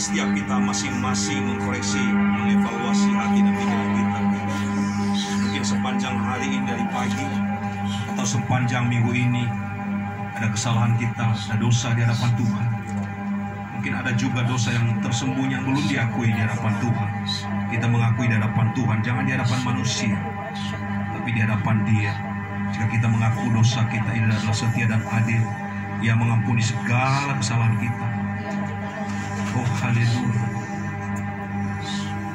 setiap kita masing-masing mengkoreksi, mengevaluasi hati dan pikiran kita. Mungkin sepanjang hari ini dari pagi atau sepanjang minggu ini ada kesalahan kita, ada dosa di hadapan Tuhan. Mungkin ada juga dosa yang tersembunyi yang belum diakui di hadapan Tuhan. Kita mengakui di hadapan Tuhan, jangan di hadapan manusia, tapi di hadapan Dia. Jika kita mengaku dosa kita, ini adalah setia dan adil, Ia mengampuni segala kesalahan kita. Oh haleluya.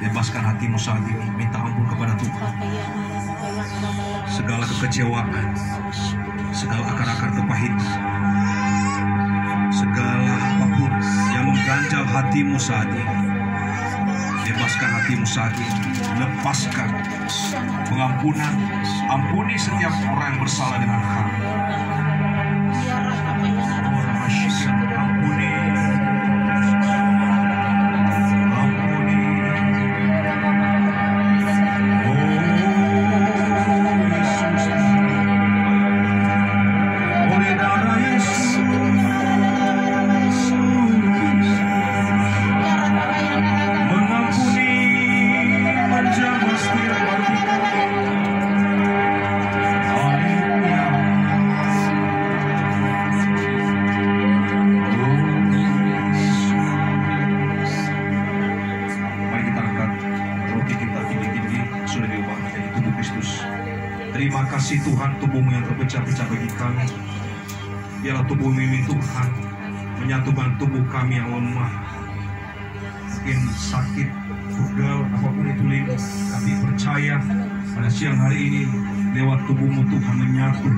Bebaskan hatimu saat ini, minta ampun kepada Tuhan. Segala kekecewaan, segala akar-akar kepahitan, segala apapun yang mengganjal hatimu saat ini, bebaskan hatimu saat ini. Lepaskan pengampunan, ampuni setiap orang yang bersalah dengan kamu. Ampuni, ampuni. Oh Yesus, oleh darah Yesus, mengampuni menjamah setiap hati kami. Haleluya. Mari kita angkat roti kita tinggi-tinggi, sudah diubah menjadi tubuh Kristus. Terima kasih Tuhan, tubuhmu yang terpecah-pecah bagi kami. Biarlah tubuhmu ini Tuhan menyatukan tubuh kami yang lemah, mungkin sakit, pegel, apapun itu Linus, tapi percaya pada siang hari ini lewat tubuhmu Tuhan menyatu,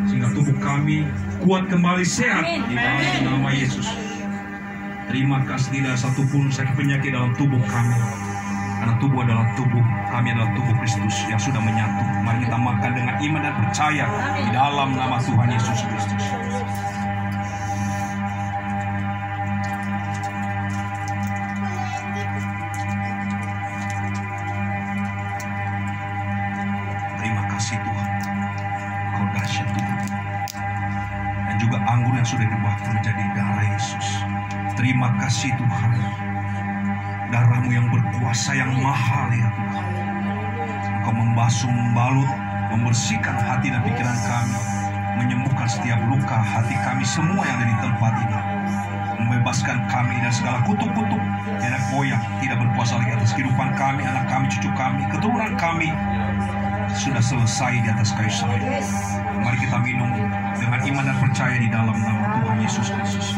sehingga tubuh kami kuat kembali, sehat di dalam nama Yesus. Terima kasih, tidak satupun sakit penyakit dalam tubuh kami, karena tubuh adalah tubuh kami, adalah tubuh Kristus yang sudah menyatu. Mari kita makan dengan iman dan percaya di dalam nama Tuhan Yesus Kristus. Terima kasih Tuhan, Kau dahsyat Tuhan. Dan juga anggur yang sudah diubahkan menjadi darah Yesus. Terima kasih Tuhan, darah-Mu yang berkuasa, yang mahal ya Tuhan. Engkau membasuh, membalut, membersihkan hati dan pikiran kami, menyembuhkan setiap luka hati kami semua yang ada di tempat ini, membebaskan kami dari segala kutuk-kutuk yang goyang, tidak berkuasa lagi atas kehidupan kami, anak kami, cucu kami, keturunan kami. Sudah selesai di atas kayu salib. Mari kita minum dengan iman dan percaya di dalam nama Tuhan Yesus Kristus.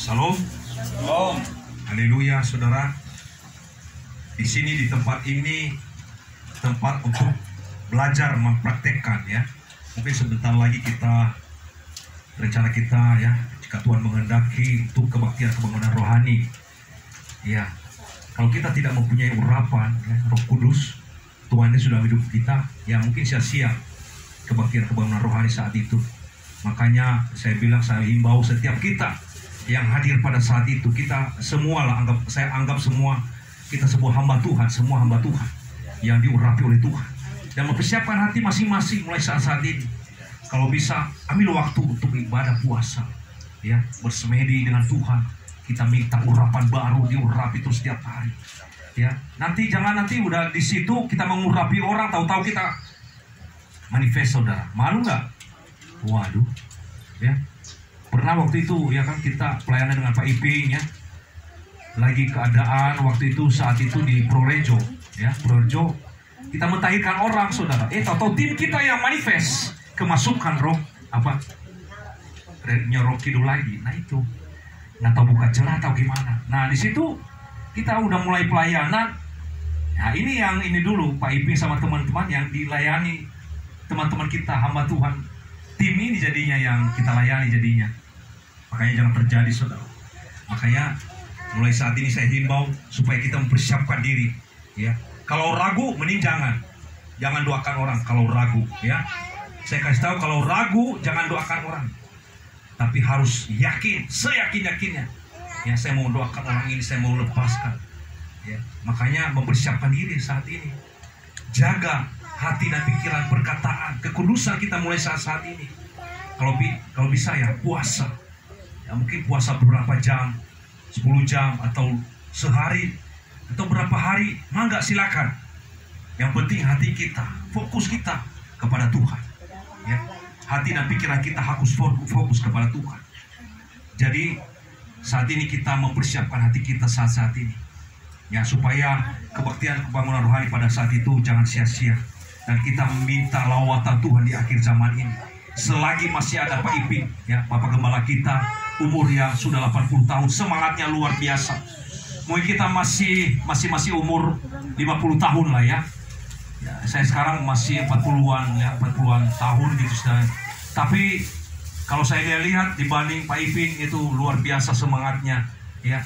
Shalom. Shalom. Haleluya, saudara. Di sini, di tempat ini, tempat untuk belajar mempraktekkan ya. Mungkin sebentar lagi kita, rencana kita ya, jika Tuhan menghendaki, untuk kebaktian kebangunan rohani. Ya, kalau kita tidak mempunyai urapan ya, Roh Kudus, Tuhan ini sudah hidup kita, ya mungkin sia-sia kebaktian kebangunan rohani saat itu. Makanya saya bilang, saya himbau setiap kita yang hadir pada saat itu, kita semua lah, saya anggap semua, kita sebuah hamba Tuhan, semua hamba Tuhan yang diurapi oleh Tuhan, dan mempersiapkan hati masing-masing mulai saat ini. Kalau bisa, ambil waktu untuk ibadah puasa ya, bersemedi dengan Tuhan. Kita minta urapan baru, diurapi terus setiap hari ya. Jangan nanti udah di situ kita mengurapi orang, tahu-tahu kita manifest, saudara. Malu nggak? Waduh ya. Pernah waktu itu ya kan kita pelayanan dengan Pak Iping ya. Lagi keadaan waktu itu saat itu di Prorejo ya, Prorejo kita mentahirkan orang saudara. Tahu tim kita yang manifest kemasukan roh apa? Nyorok kidul lagi. Nah itu nggak tahu buka celah atau gimana. Nah di situ kita udah mulai pelayanan. Nah ini yang ini dulu Pak Iping sama teman-teman yang dilayani teman-teman kita hamba Tuhan. Tim ini jadinya yang kita layani jadinya. Makanya jangan terjadi saudara. Makanya mulai saat ini saya himbau supaya kita mempersiapkan diri ya. Kalau ragu mending jangan doakan orang kalau ragu ya. Saya kasih tahu kalau ragu jangan doakan orang. Tapi harus yakin, seyakin-yakinnya. Ya, saya mau doakan orang ini, saya mau lepaskan. Ya, makanya mempersiapkan diri saat ini. Jaga hati dan pikiran, perkataan, kekudusan kita mulai saat ini. Kalau bisa ya puasa. Ya, mungkin puasa beberapa jam, 10 jam atau sehari atau berapa hari, mangga silakan. Yang penting hati kita, fokus kita kepada Tuhan. Ya, hati dan pikiran kita harus fokus kepada Tuhan. Jadi saat ini kita mempersiapkan hati kita saat ini, ya supaya kebaktian kebangunan rohani pada saat itu jangan sia-sia. Dan kita meminta lawatan Tuhan di akhir zaman ini. Selagi masih ada Pak Iping, ya Bapak Gembala kita, umur yang sudah 80 tahun, semangatnya luar biasa. Mungkin kita masih umur 50 tahun lah ya. Saya sekarang masih 40-an ya, 40-an tahun gitu sudah. Tapi kalau saya lihat dibanding Pak Iping itu luar biasa semangatnya ya.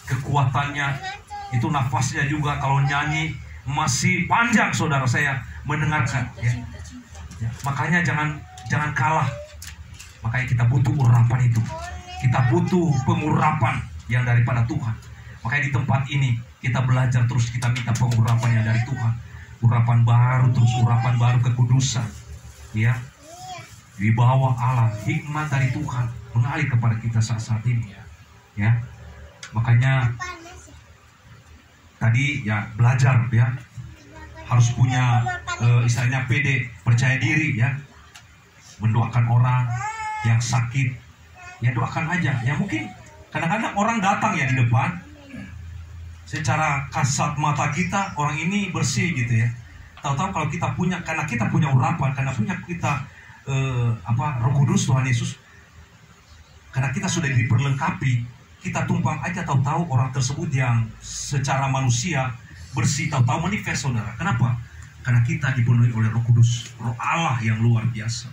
Kekuatannya itu, nafasnya juga kalau nyanyi masih panjang saudara saya mendengarkan ya. Makanya jangan kalah. Makanya kita butuh urapan itu. Kita butuh pengurapan yang daripada Tuhan. Makanya di tempat ini kita belajar terus, kita minta pengurapan yang dari Tuhan. Urapan baru, terus urapan baru kekudusan ya, di bawah Allah, hikmat dari Tuhan mengalir kepada kita saat ini ya. Makanya tadi ya belajar ya, harus punya istilahnya pede, percaya diri ya, mendoakan orang yang sakit ya, doakan aja ya. Mungkin kadang-kadang orang datang ya di depan, secara kasat mata kita orang ini bersih gitu ya. Tahu-tahu kalau kita punya, karena kita punya urapan, karena punya kita Roh Kudus Tuhan Yesus, karena kita sudah diperlengkapi, kita tumpang aja tahu-tahu orang tersebut yang secara manusia bersih, tahu-tahu manifest saudara. Kenapa? Karena kita dipenuhi oleh Roh Kudus, Roh Allah yang luar biasa.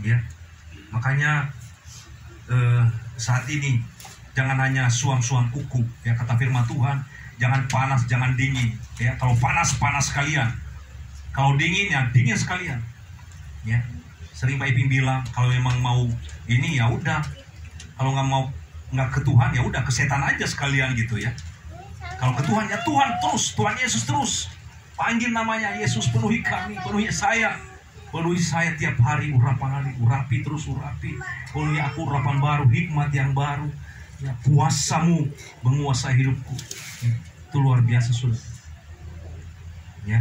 Ya, makanya saat ini jangan hanya suam-suam kuku ya, kata firman Tuhan. Jangan panas, jangan dingin ya. Kalau panas sekalian, kalau dingin ya dingin sekalian ya. Sering Pak Iping bilang kalau memang mau ini ya udah, kalau nggak ke Tuhan ya udah ke setan aja sekalian gitu ya. Kalau ke Tuhan ya Tuhan terus, Tuhan Yesus terus, panggil namanya Yesus, penuhi kami, penuhi saya tiap hari, urapi terus, penuhi aku urapan baru, hikmat yang baru ya. Kuasamu menguasai hidupku. Itu luar biasa sudah ya.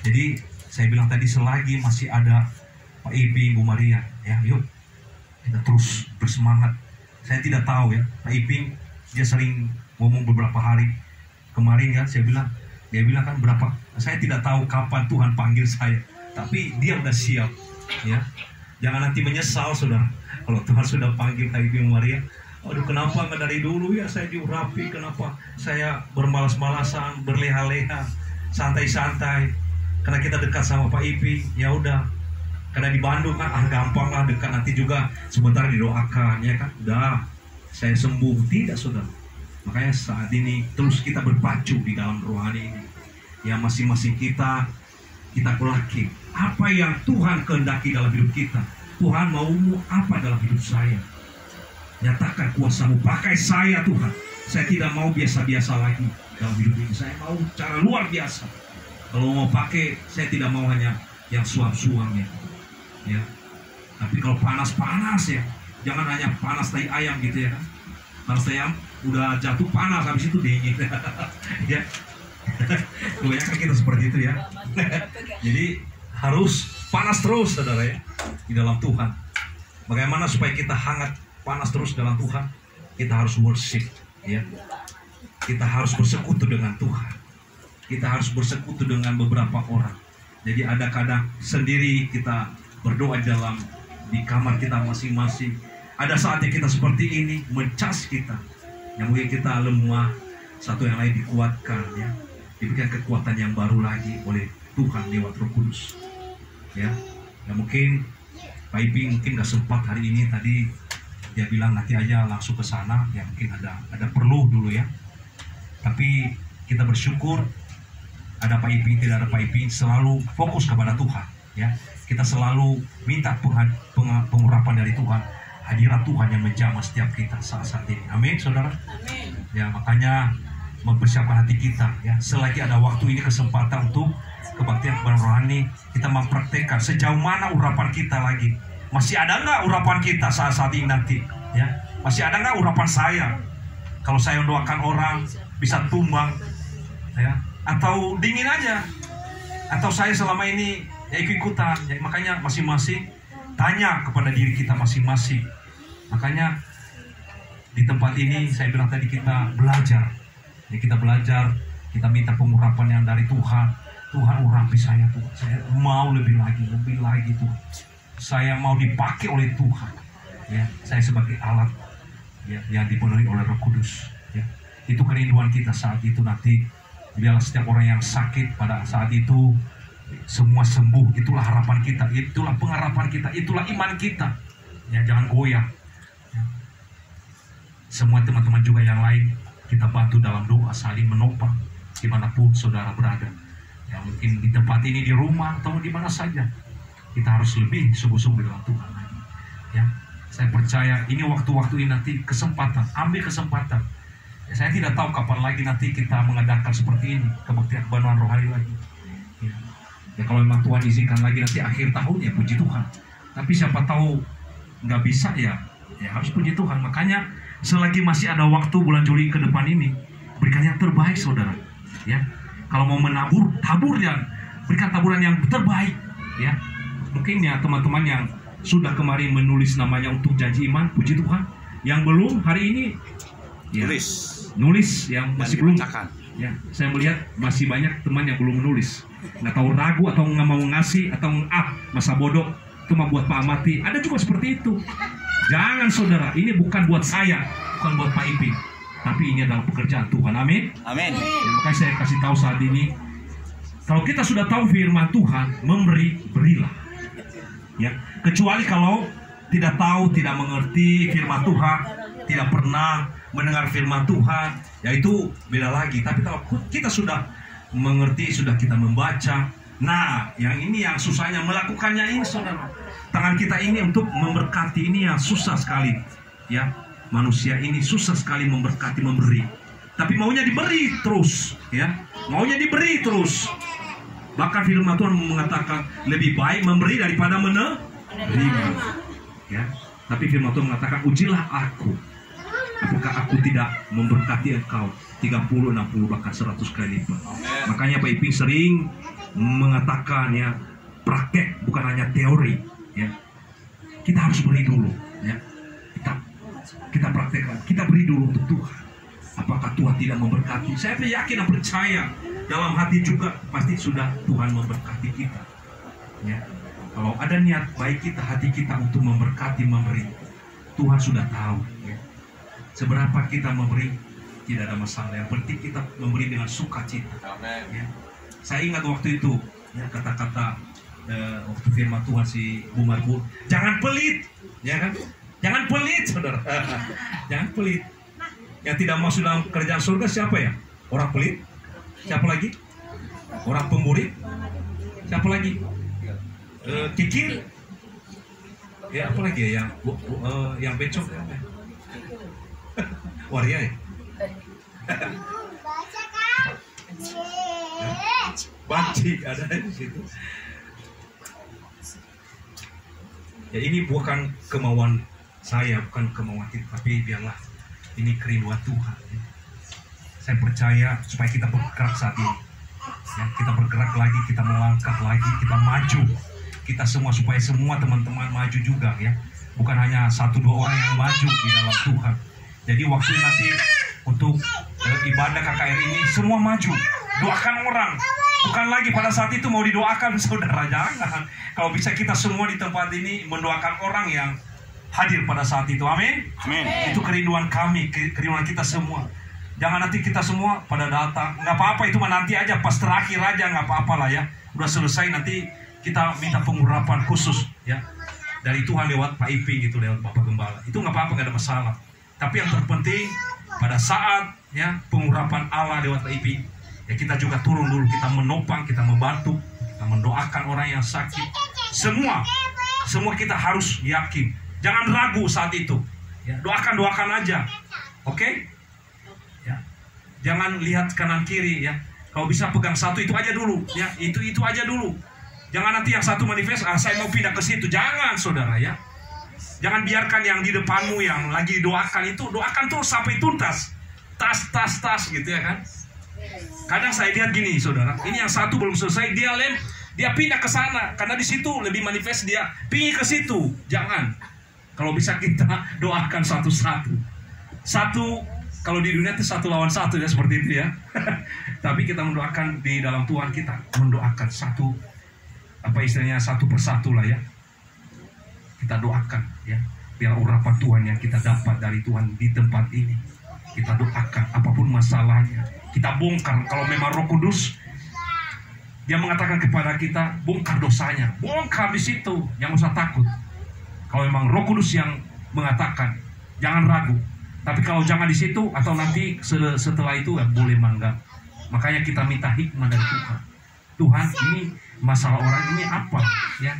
Jadi saya bilang tadi, selagi masih ada Pak Iping, Bu Maria ya, yuk kita terus bersemangat. Saya tidak tahu ya, Pak Iping dia sering ngomong beberapa hari kemarin ya, dia bilang kan berapa, saya tidak tahu kapan Tuhan panggil saya, tapi dia udah siap ya. Jangan nanti menyesal saudara kalau Tuhan sudah panggil Pak Iping, Bu Maria. Aduh, kenapa nggak dari dulu ya saya diurapi? Kenapa saya bermalas-malasan, berleha-leha, santai-santai? Karena kita dekat sama Pak Iping, ya udah. Karena di Bandung kan gampang lah dekat, nanti juga sebentar didoakan ya kan. Udah, saya sembuh. Tidak saudara. Makanya saat ini terus kita berpacu di dalam rohani ini. Ya, masing-masing kita kelaki. Apa yang Tuhan kehendaki dalam hidup kita? Tuhan maumu apa dalam hidup saya? Nyatakan kuasamu, pakai saya Tuhan. Saya tidak mau biasa-biasa lagi dalam hidup ini. Saya mau cara luar biasa. Kalau mau pakai, saya tidak mau hanya yang suam-suam ya. Tapi kalau panas-panas ya, jangan hanya panas tai ayam gitu ya kan. Panas tai ayam udah jatuh panas, habis itu dingin ya. Kebanyakan kita seperti itu ya. Jadi harus panas terus saudara ya di dalam Tuhan. Bagaimana supaya kita hangat panas terus dalam Tuhan, kita harus worship, ya. Kita harus bersekutu dengan Tuhan. Kita harus bersekutu dengan beberapa orang. Jadi ada kadang sendiri kita berdoa di kamar kita masing-masing. Ada saatnya kita seperti ini, mencas kita. Yang mungkin kita lemah, satu yang lain dikuatkan, ya. Diberikan kekuatan yang baru lagi oleh Tuhan lewat Roh Kudus, ya. Ya mungkin Pak Iping mungkin gak sempat hari ini, tadi dia bilang nanti aja langsung ke sana, ya mungkin ada perlu dulu, ya. Tapi kita bersyukur ada Pak Iping, tidak ada Pak Iping, selalu fokus kepada Tuhan, ya. Kita selalu minta pengurapan dari Tuhan, hadirat Tuhan yang menjamah setiap kita saat ini. Amin, saudara. Amin. Ya makanya mempersiapkan hati kita, ya. Selagi ada waktu ini, kesempatan untuk kebaktian rohani, kita mempraktekkan sejauh mana urapan kita lagi. Masih ada nggak urapan kita saat ini nanti, ya? Masih ada nggak urapan saya? Kalau saya mendoakan orang bisa tumbang, ya? Atau dingin aja? Atau saya selama ini ya ikut-ikutan, ya? Makanya masing-masing tanya kepada diri kita masing-masing. Makanya di tempat ini saya bilang tadi kita belajar, ya, kita belajar, kita minta pengurapan yang dari Tuhan. Tuhan urapi saya, Tuhan. Saya mau lebih lagi Tuhan. Saya mau dipakai oleh Tuhan, ya. Saya sebagai alat, ya, yang dipenuhi oleh Roh Kudus, ya. Itu kerinduan kita saat itu nanti. Biarlah setiap orang yang sakit pada saat itu semua sembuh. Itulah harapan kita, itulah pengharapan kita, itulah iman kita, ya. Jangan goyah, ya. Semua teman-teman juga yang lain kita bantu dalam doa, saling menopang dimanapun saudara berada. Ya, mungkin di tempat ini, di rumah, atau di mana saja, kita harus lebih sungguh-sungguh dalam Tuhan lagi, ya. Saya percaya ini waktu-waktu ini nanti kesempatan, ambil kesempatan, ya. Saya tidak tahu kapan lagi nanti kita mengadakan seperti ini, kebaktian kebanuan rohani lagi, ya. Ya kalau memang Tuhan izinkan lagi nanti akhir tahun, ya puji Tuhan. Tapi siapa tahu nggak bisa, ya harus puji Tuhan. Makanya selagi masih ada waktu bulan Juli ke depan ini, berikan yang terbaik, saudara, ya. Kalau mau menabur, tabur, ya, berikan taburan yang terbaik, ya. Mungkin ya teman-teman yang sudah kemarin menulis namanya untuk janji iman, puji Tuhan. Yang belum hari ini, ya, nulis yang masih belum. Ya, saya melihat masih banyak teman yang belum menulis. Nggak tahu, ragu atau nggak mau ngasih, atau masa bodoh, itu mah buat Pak Amati. Ada juga seperti itu. Jangan, saudara, ini bukan buat saya, bukan buat Pak Iping, tapi ini adalah pekerjaan Tuhan. Amin. Amin. Ya, makanya saya kasih tahu saat ini, kalau kita sudah tahu firman Tuhan, memberi, berilah. Ya, kecuali kalau tidak tahu, tidak mengerti firman Tuhan, tidak pernah mendengar firman Tuhan, ya itu beda lagi. Tapi kalau kita sudah mengerti, sudah kita membaca, nah yang ini yang susahnya melakukannya ini, saudara. Tangan kita ini untuk memberkati ini yang susah sekali, ya. Manusia ini susah sekali memberkati, memberi. Tapi maunya diberi terus, ya. Maunya diberi terus. Bahkan firman Tuhan mengatakan lebih baik memberi daripada menerima, ya. Tapi firman Tuhan mengatakan, ujilah aku, apakah aku tidak memberkati engkau 30, 60, bahkan 100 kali lipat. Makanya Pak Iping sering mengatakan, ya, praktek bukan hanya teori, ya. Kita harus beri dulu, ya. Kita praktekkan, kita beri dulu untuk Tuhan. Apakah Tuhan tidak memberkati? Saya yakin dan percaya dalam hati juga pasti sudah Tuhan memberkati kita, ya. Kalau ada niat baik kita, hati kita untuk memberkati, memberi, Tuhan sudah tahu, ya. Seberapa kita memberi tidak ada masalah. Yang penting kita memberi dengan sukacita, ya. Saya ingat waktu itu, ya, kata-kata waktu firman Tuhan si Bu Marbun, jangan pelit, ya kan? Jangan pelit, saudara. Jangan pelit. Yang tidak masuk dalam kerajaan surga siapa, ya? Orang pelit. Siapa lagi? Orang pemburit. Siapa lagi? Kikir. Ya, apa lagi ya? Yang becok. Waria, ya? Banci ada di situ. Ya, ini bukan kemauan saya, bukan kemauan kita, tapi biarlah ini kerinduan Tuhan, ya. Saya percaya supaya kita bergerak saat ini, ya, kita bergerak lagi, kita melangkah lagi, kita maju, kita semua, supaya semua teman-teman maju juga, ya. bukan hanya 1-2 orang yang maju di dalam Tuhan. Jadi waktu nanti untuk ibadah KKR ini semua maju, doakan orang. Bukan lagi pada saat itu mau didoakan, saudara, jangan. Kalau bisa kita semua di tempat ini mendoakan orang yang hadir pada saat itu. Amin. Amin. Itu kerinduan kami, kerinduan kita semua. Jangan nanti kita semua pada datang, nggak apa-apa, itu mah nanti aja pas terakhir aja, nggak apa-apa lah ya. Udah selesai nanti kita minta pengurapan khusus ya dari Tuhan lewat Pak Iping gitu, lewat Bapak Gembala. Itu nggak apa-apa, nggak ada masalah. Tapi yang terpenting pada saat ya pengurapan Allah lewat Pak Iping, ya kita juga turun dulu, kita menopang, kita membantu, kita mendoakan orang yang sakit. Semua kita harus yakin. Jangan ragu saat itu. Ya, doakan aja. Oke? Ya. Jangan lihat kanan kiri ya. Kalau bisa pegang satu itu aja dulu, ya. Itu aja dulu. Jangan nanti yang satu manifest, saya mau pindah ke situ. Jangan, saudara ya. Jangan biarkan yang di depanmu yang lagi doakan itu, doakan terus sampai tuntas. Tas gitu ya kan. Kadang saya lihat gini, saudara. Ini yang satu belum selesai, dia pindah ke sana karena di situ lebih manifest, dia pindah ke situ. Jangan. Kalau bisa kita doakan satu-satu. Kalau di dunia itu 1 lawan 1 ya, seperti itu ya. Tapi kita mendoakan di dalam Tuhan, kita mendoakan satu persatu lah ya. Kita doakan ya, biar urapan Tuhan yang kita dapat dari Tuhan di tempat ini. Kita doakan apapun masalahnya. Kita bongkar. Kalau memang Roh Kudus Dia mengatakan kepada kita, bongkar dosanya, bongkar di situ, jangan usah takut. Kalau memang Roh Kudus yang mengatakan, jangan ragu. Tapi kalau jangan di situ atau nanti setelah itu ya boleh mangga. Makanya kita minta hikmah dari Tuhan. Tuhan, ini masalah orang ini apa? Ya,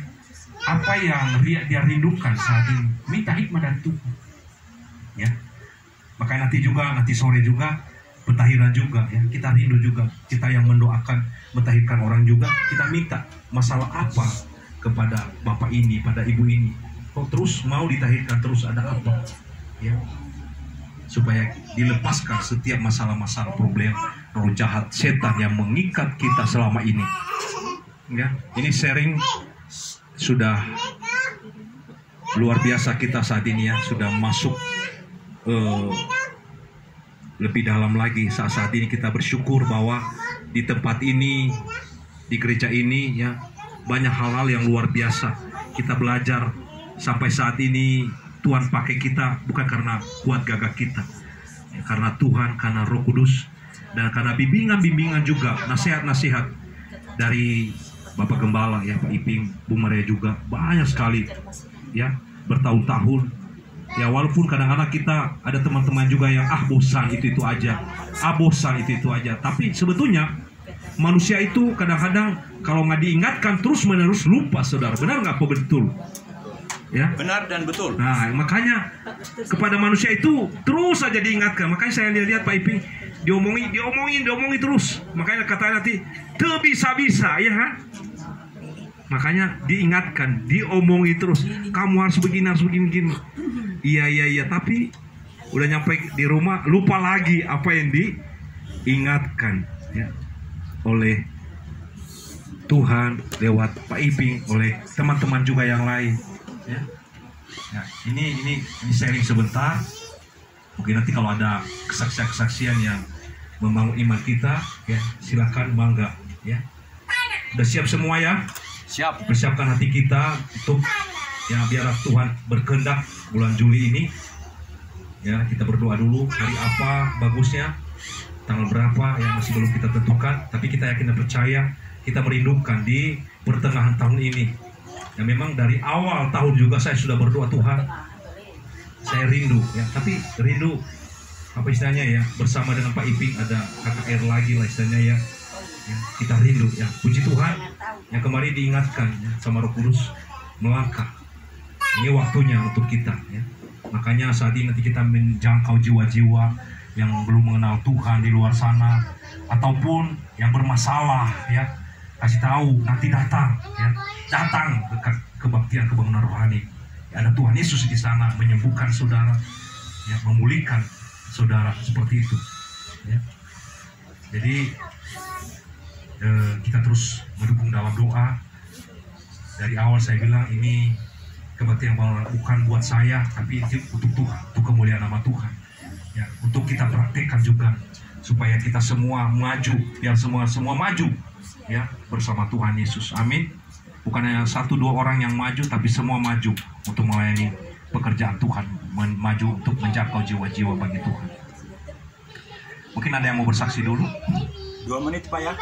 apa yang dia rindukan saat ini? Minta hikmah dari Tuhan. Ya, makanya nanti sore juga pentahiran juga ya. Kita rindu juga. Kita yang mendoakan mentahirkan orang juga. Kita minta masalah apa kepada bapak ini, pada ibu ini. Kok terus mau ditahirkan terus, ada apa? Ya, supaya dilepaskan setiap masalah-masalah problem roh jahat setan yang mengikat kita selama ini. Ya, ini sharing sudah luar biasa kita saat ini ya, sudah masuk lebih dalam lagi. Saat ini kita bersyukur bahwa di tempat ini, di gereja ini ya, banyak hal-hal yang luar biasa kita belajar sampai saat ini. Tuhan pakai kita bukan karena kuat gagah kita ya, karena Tuhan, karena Roh Kudus, dan karena bimbingan juga, nasihat-nasihat dari Bapak Gembala ya, Pak Iping, Bu Maria juga banyak sekali ya, bertahun-tahun ya. Walaupun kadang-kadang kita ada teman-teman juga yang bosan itu aja, bosan itu aja. Tapi sebetulnya manusia itu kadang-kadang kalau nggak diingatkan terus-menerus lupa, saudara. Benar nggak, betul? Ya? Benar dan betul. Nah, makanya kepada manusia itu terus saja diingatkan. Makanya saya lihat Pak Iping diomongin terus. Makanya katanya nanti bisa ya kan? Makanya diingatkan, diomongi terus. Kamu harus begini. Iya. Tapi udah nyampe di rumah lupa lagi apa yang diingatkan ya, oleh Tuhan lewat Pak Iping, oleh teman-teman juga yang lain. Ya. Nah, ini sharing sebentar. Mungkin nanti kalau ada kesaksian yang membangun iman kita, ya silakan, mangga. Ya. Udah siap semua ya? Siap. Persiapkan hati kita untuk ya biar Tuhan berkehendak bulan Juli ini. Ya, kita berdoa dulu hari apa bagusnya, tanggal berapa yang masih belum kita tentukan. Tapi kita yakin dan percaya, kita merindukan di pertengahan tahun ini. Ya, memang dari awal tahun juga saya sudah berdoa, Tuhan, saya rindu ya, tapi rindu apa istilahnya ya, bersama dengan Pak Iping ada KKR lagi lah istilahnya ya. Ya, kita rindu ya, puji Tuhan yang kemarin diingatkan ya, sama Roh Kudus melangkah. Ini waktunya untuk kita ya. Makanya saat ini nanti kita menjangkau jiwa-jiwa yang belum mengenal Tuhan di luar sana, ataupun yang bermasalah ya, kasih tahu nanti datang ke kebaktian kebangunan rohani ya, ada Tuhan Yesus di sana menyembuhkan saudara ya, memulihkan saudara seperti itu ya. Jadi kita terus mendukung dalam doa. Dari awal saya bilang ini kebaktian bukan buat saya, tapi itu untuk Tuhan, untuk kemuliaan nama Tuhan. Ya, untuk kita praktekkan juga supaya kita semua maju, biar semua maju ya bersama Tuhan Yesus. Amin. Bukan hanya 1-2 orang yang maju, tapi semua maju untuk melayani pekerjaan Tuhan, maju untuk menjangkau jiwa-jiwa bagi Tuhan. Mungkin ada yang mau bersaksi dulu? 2 menit Pak ya.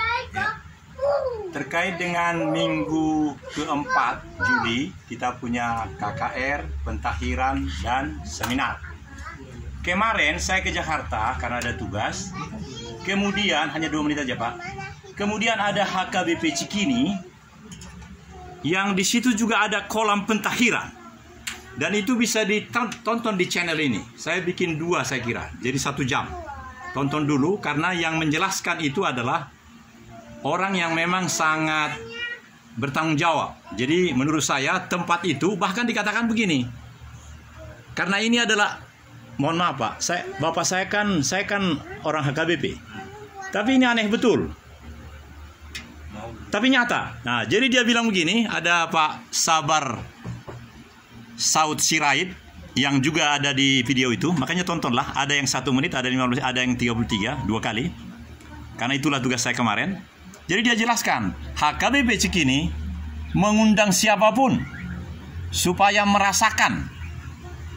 Terkait dengan minggu keempat Juli, kita punya KKR, pentahiran, dan seminar. Kemarin saya ke Jakarta karena ada tugas. Kemudian, hanya 2 menit aja Pak. Kemudian ada HKBP Cikini, yang di situ juga ada kolam pentahiran. Dan itu bisa ditonton di channel ini. Saya bikin 2 saya kira, jadi 1 jam. Tonton dulu, karena yang menjelaskan itu adalah orang yang memang sangat bertanggung jawab. Jadi menurut saya tempat itu bahkan dikatakan begini. Karena ini adalah, mohon maaf Pak, bapak saya kan orang HKBP. Tapi ini aneh betul. Tapi nyata. Nah, jadi dia bilang begini, ada Pak Sabar Saud Sirait yang juga ada di video itu, makanya tontonlah. Ada yang 1 menit, ada 15, ada yang 33, 2 kali. Karena itulah tugas saya kemarin. Jadi dia jelaskan, HKBP Cikini mengundang siapapun supaya merasakan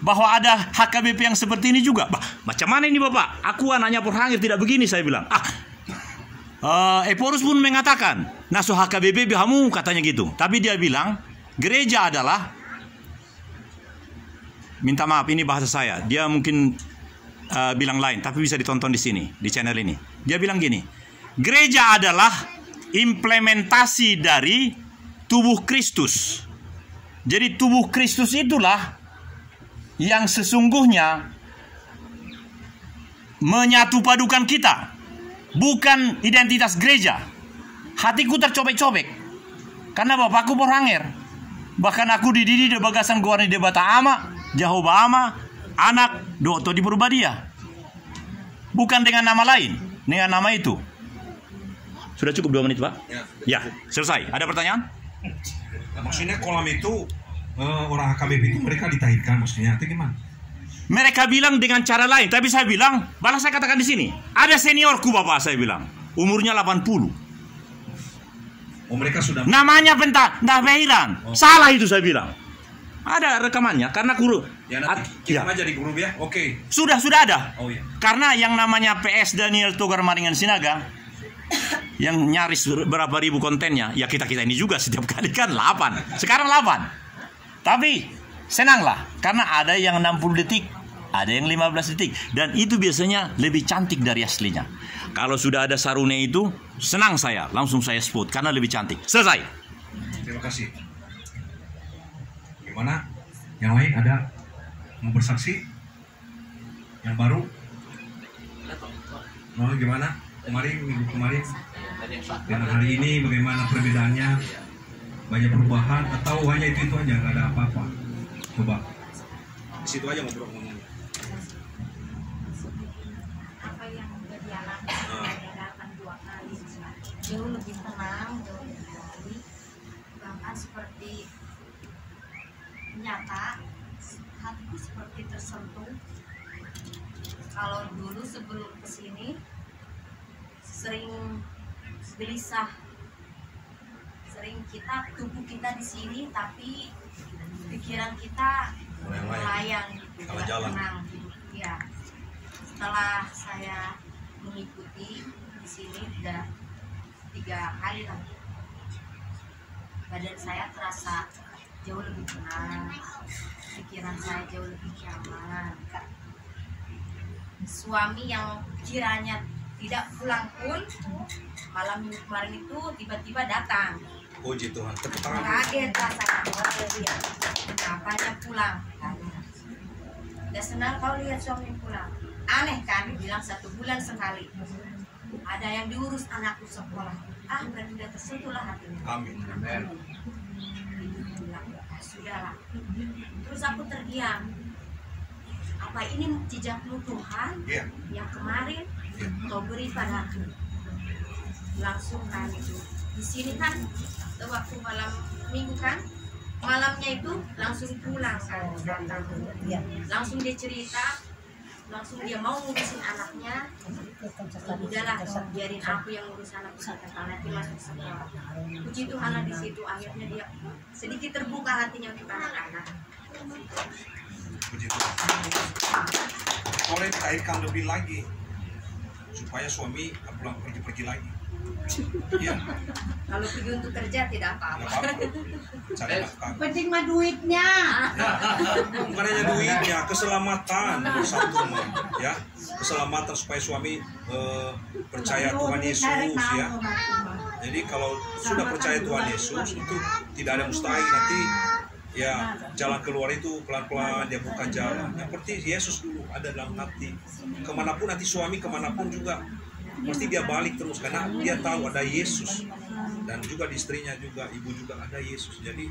bahwa ada HKBP yang seperti ini juga. Bah, macam mana ini Bapak? Aku anaknya Porhangir tidak begini, saya bilang. Eporus pun mengatakan, naso HKBP kamu, katanya gitu. Tapi dia bilang, gereja adalah, minta maaf ini bahasa saya, dia mungkin bilang lain, tapi bisa ditonton di sini, di channel ini. Dia bilang gini, gereja adalah implementasi dari tubuh Kristus. Jadi tubuh Kristus itulah yang sesungguhnya menyatu padukan kita, bukan identitas gereja. Hatiku tercobek-cobek karena bapakku Porhangir. Bahkan aku dididik di bagasan Guarni de Bataama, Jehovah Ama, anak Dokto di Purbadia. Bukan dengan nama lain, dengan nama itu. Sudah cukup 2 menit Pak? Ya, selesai. Ada pertanyaan? Maksudnya kolam itu orang HKBP itu mereka ditahirkan maksudnya, atau gimana? Mereka bilang dengan cara lain, tapi saya bilang, balas saya katakan di sini, ada seniorku Bapak, saya bilang, umurnya 80. Oh, mereka sudah namanya pentahiran. Salah itu saya bilang. Ada rekamannya karena guru. Ya, nanti kirim aja di grup ya. Oke. Sudah ada. Oh iya. Karena yang namanya PS Daniel Togar Maringan Sinaga yang nyaris berapa ribu kontennya, ya kita ini juga setiap kali kan 8. Sekarang 8. Tapi senanglah karena ada yang 60 detik, ada yang 15 detik, dan itu biasanya lebih cantik dari aslinya. Kalau sudah ada sarune itu, senang saya, langsung saya spot karena lebih cantik. Selesai. Terima kasih. Gimana? Yang lain ada mau bersaksi? Yang baru? Mau gimana? Minggu kemarin dengan hari ini bagaimana perbedaannya? Banyak perubahan atau hanya itu aja, nggak ada apa-apa? Coba di situ aja ngomongnya. Apa yang dialami 2 kali jauh lebih tenang, jauh lebih baik, bahkan seperti nyata hatiku seperti tersentuh. Kalau dulu sebelum kesini sering gelisah, sering tubuh kita di sini tapi pikiran kita melayang gitu, tenang gitu. Ya, setelah saya mengikuti di sini udah 3 kali lah, badan saya terasa jauh lebih tenang, pikiran saya jauh lebih nyaman. Suami yang kiranya tidak pulang pun malam minggu kemarin itu tiba-tiba datang. Puji Tuhan, tepuk tangan. Kaget rasanya, dia kapannya pulang. Udah senang kau lihat suami pulang. Aneh kan, bilang 1 bulan sekali. Ada yang diurus anakku sekolah. Berarti udah tersentuh lah hatinya. Amin. Sudahlah. Terus aku terdiam. Apa ini jejakmu Tuhan? Yang kemarin kau beri padaku. Langsung kan itu. Di sini kan waktu malam minggu kan malamnya itu langsung pulang kan, langsung dia cerita, langsung dia mau ngurusin anaknya. Udahlah, biarin aku yang ngurus anak kita, nanti masuk sekolah. Puji Tuhan di situ akhirnya dia sedikit terbuka hatinya untuk anak-anak. Puji Tuhan. Boleh kaitkan lebih lagi supaya suami nggak pulang pergi-pergi lagi. Iya. Kalau pergi untuk kerja tidak Nggak apa-apa. apa-apa. Cari nafkah. Penting mah duitnya. Bukan hanya duitnya, keselamatan satu ya, keselamatan supaya suami percaya Tuhan Yesus ya. Jadi kalau sudah percaya Tuhan Yesus itu tidak ada mustahil, nanti ya jalan keluar itu pelan-pelan dia buka jalan. Yang penting Yesus dulu ada dalam hati. Kemanapun nanti suami kemanapun juga pasti dia balik terus karena dia tahu ada Yesus, dan juga di istrinya juga, ibu juga ada Yesus. Jadi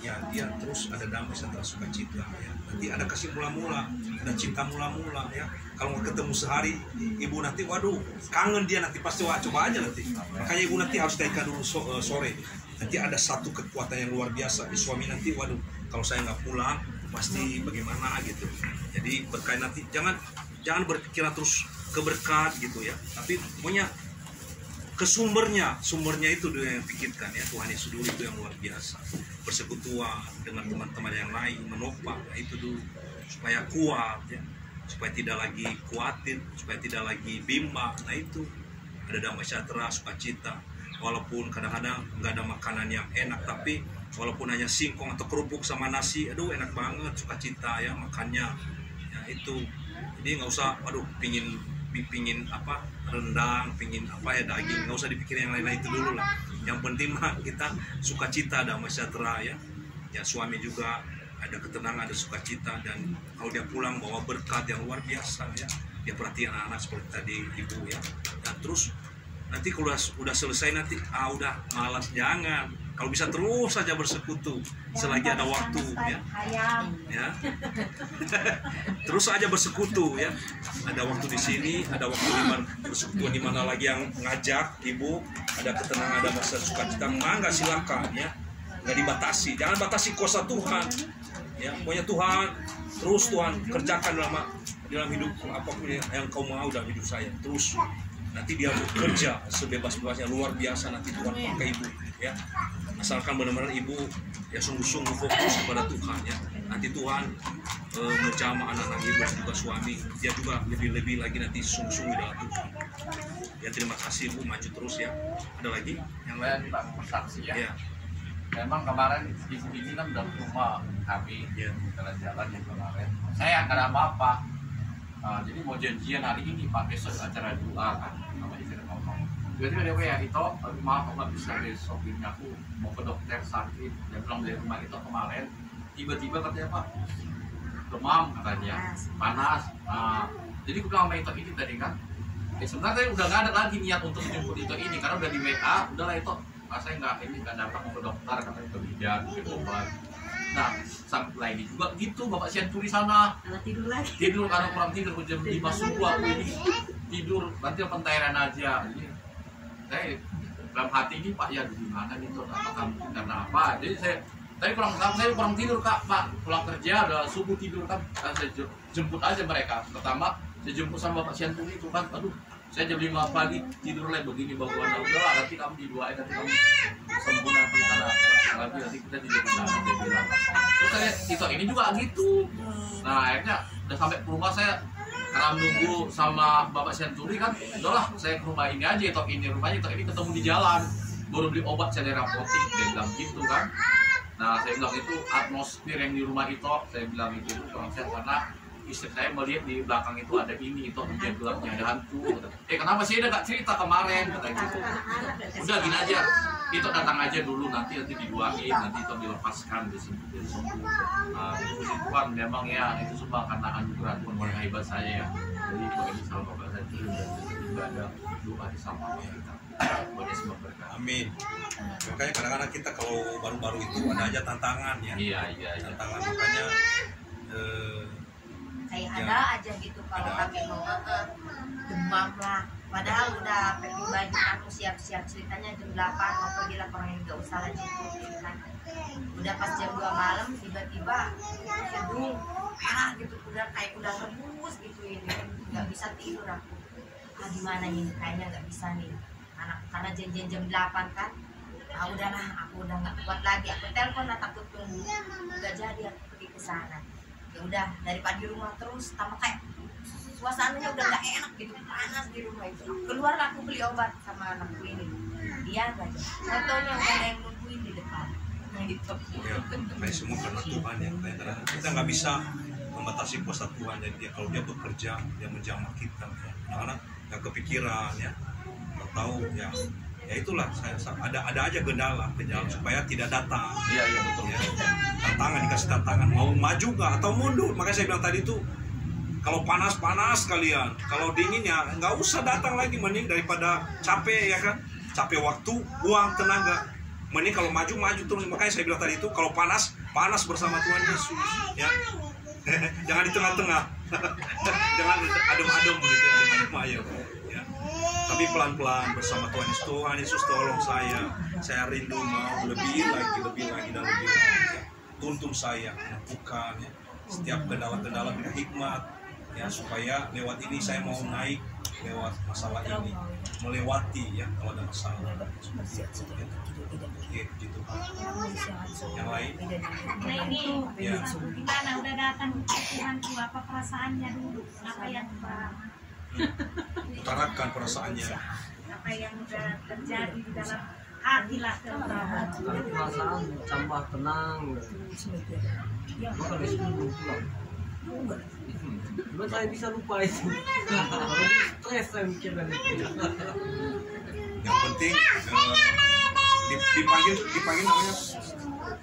ya dia terus ada damai serta sukacita ya. Nanti ada kasih mula-mula, ada cinta mula-mula ya. Kalau nggak ketemu sehari, ibu nanti waduh kangen dia, nanti pasti wah coba aja nanti. Makanya ibu nanti harus kaitkan dulu sore. Nanti ada satu kekuatan yang luar biasa di suami nanti. Waduh kalau saya nggak pulang pasti bagaimana gitu. Jadi berkait nanti jangan berpikiran terus keberkat gitu ya, tapi pokoknya sumbernya itu dulu yang pikirkan ya. Tuhan Yesus dulu itu yang luar biasa, persekutuan dengan teman-teman yang lain, menopang, nah itu dulu supaya kuat ya, supaya tidak lagi khawatir, supaya tidak lagi bimbang. Nah itu ada damai sejahtera, sukacita, walaupun kadang-kadang nggak ada makanan yang enak, tapi walaupun hanya singkong atau kerupuk sama nasi, aduh enak banget, sukacita ya makannya ya itu. Jadi nggak usah waduh pingin apa rendang, pingin apa ya daging, nggak usah dipikirin yang lain-lain itu dulu lah. Yang penting mah kita sukacita, damai sejahtera ya. Ya suami juga ada ketenangan, ada sukacita, dan kalau dia pulang bawa berkat yang luar biasa ya. Dia perhatian anak-anak seperti tadi ibu ya. Dan terus nanti kalau udah selesai nanti udah malas, jangan. Kalau bisa terus saja bersekutu selagi ada waktu ya. Ya. Terus aja bersekutu ya. Ada waktu di sini, ada waktu bersekutu di mana lagi yang ngajak ibu, ada ketenangan, ada masa sukacita, mangga silakan ya. Nggak dibatasi, jangan batasi kuasa Tuhan. Ya, pokoknya Tuhan terus Tuhan kerjakan dalam hidup apapun yang kau mau dalam hidup saya. Terus nanti dia bekerja sebebas-bebasnya, luar biasa nanti Tuhan pakai ibu ya. Asalkan benar-benar ibu ya sungguh-sungguh fokus kepada Tuhan ya. Nanti Tuhan menjamah anak-anak ibu dan juga suami, dia juga lebih-lebih lagi nanti sungguh-sungguh dalam Tuhan. Ya terima kasih Bu, maju terus ya. Ada lagi yang lain Pak bersaksi ya. Ya. Memang kemarin ibu ini kan udah ke rumah kami jalan-jalan yang kemarin. Saya nggak ada apa-apa. Jadi mau janjian hari ini Pak, besok acara doa kan. Sama istri ngomong. Tiba-tiba dia WA itu, maaf aku nggak bisa besok ini, aku mau ke dokter sakit. Dia pulang dari rumah itu kemarin. Tiba-tiba katanya Pak, demam katanya, panas. Jadi aku bilang sama itu ini tadi kan. Sebenarnya udah nggak ada lagi niat untuk menjemput itu ini karena udah di WA, udahlah itu. Saya nggak dapat mau ke dokter katanya ke bidan, ke obat. Nah, sampai ini juga gitu, Bapak Sianturi sana Tidur lagi. tidur karena kurang tidur jam 5 subuh aku ini tidur, nanti pentairan aja. Jadi saya dalam hati ini Pak ya gimana nih tuh, apakah mungkin karena apa? Jadi saya kurang tidur Kak, Pak pulang kerja udah subuh tidur kan, saya jemput aja mereka. Pertama saya jemput sama Bapak Sianturi itu kan, aduh saya jam 5 pagi tidur lagi begini bagaimana, udahlah nanti kamu didoain, nanti kamu sembuh nanti sana lagi, nanti kita tidur di sana, dia bilang. Terus saya itu ini juga gitu. Nah akhirnya udah sampai ke rumah saya karena menunggu sama Bapak Sianturi kan, udahlah saya ke rumah ini aja, rumahnya ini ketemu di jalan, baru beli obat saya dari apotek, dia bilang gitu kan. Nah saya bilang itu atmosfer yang di rumah itu, saya bilang itu kurang sehat karena istri saya melihat di belakang itu ada ini, itu hujan gelapnya, ada hantu. Kenapa sih dia nggak cerita kemarin, katanya gitu. Udah gini aja, itu datang aja dulu, nanti diduain, nanti itu dilepaskan, disembuh. Nah itu Tuhan memang ya, itu semua karena anugerah Tuhan yang hebat saya ya. Jadi kalau ini salah Bapak saya juga ada doa di sama kita. Boleh semua berkah. Amin. Makanya kadang-kadang kita kalau baru-baru itu ada aja tantangan ya. Iya. Tantangan makanya Kayak ya. ada aja gitu kalau kami mau demam lah. Padahal udah pakai baju, aku siap-siap ceritanya jam 8 mau pergi lah, orang yang nggak usah lagi gitu kan. Udah pas jam 2 malam tiba-tiba hidung merah gitu, udah kayak udah rebus gitu ini, nggak bisa tidur aku. Gimana ini, kayaknya nggak bisa nih, karena janjian jam 8 kan. Udahlah, aku udah nggak kuat lagi, aku telepon lah, takut tunggu nggak jadi, aku pergi ke sana. Ya udah, daripada di rumah terus tambah kayak suasananya udah nggak enak gitu, panas di rumah itu. Keluar aku beli obat sama anakku ini, dia aja fotonya udah ada yang nungguin di depan gitu. Ya, kayak semua karena Tuhan ya, kadang kita nggak bisa membatasi kuasa Tuhan. Jadi dia kalau dia bekerja, dia menjamah kita ya. Anak-anak nggak kepikiran ya, nggak tahu ya. Ya itulah, ada aja kendala supaya tidak datang. Iya betul. Ya. Tantangan, dikasih tantangan, mau maju nggak atau mundur. Makanya saya bilang tadi tuh, kalau panas kalian, kalau dingin ya nggak usah datang lagi, mending daripada capek ya kan, capek waktu, uang, tenaga. Mending kalau maju terus. Makanya saya bilang tadi itu, kalau panas bersama Tuhan Yesus ya. Jangan di tengah-tengah. Jangan adem-adem begitu, adem-adem ya. Tapi pelan-pelan bersama Tuhan Yesus. Tuhan Yesus tolong saya rindu mau lebih lagi dan lebih lagi ya. Tuntun saya, bukan ya. Setiap kendala-kendala beri hikmat ya, supaya lewat ini saya mau naik, lewat masalah ini melewati ya, kalau ada masalah ya, gitu. Yang lain Nah ini ya. gimana udah datang Tuhan tuh, apa perasaannya dulu, apa yang Utarakan perasaannya. apa yang udah terjadi di dalam hati lah, perasaan tambah tenang. Bukan di sini belum pulang. Cuma saya bisa lupa itu. Stres saya mikirkan itu. Yang penting dipanggil namanya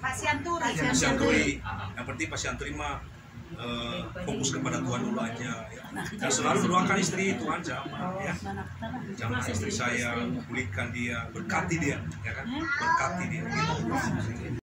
Pak Sianturi. Pak Sianturi. Yang penting Pak Sianturi mah fokus kepada Tuhan dulu aja ya. Dan selalu doakan istri Tuhan jangan istri saya, pulihkan dia, berkati dia ya kan, berkati dia gitu.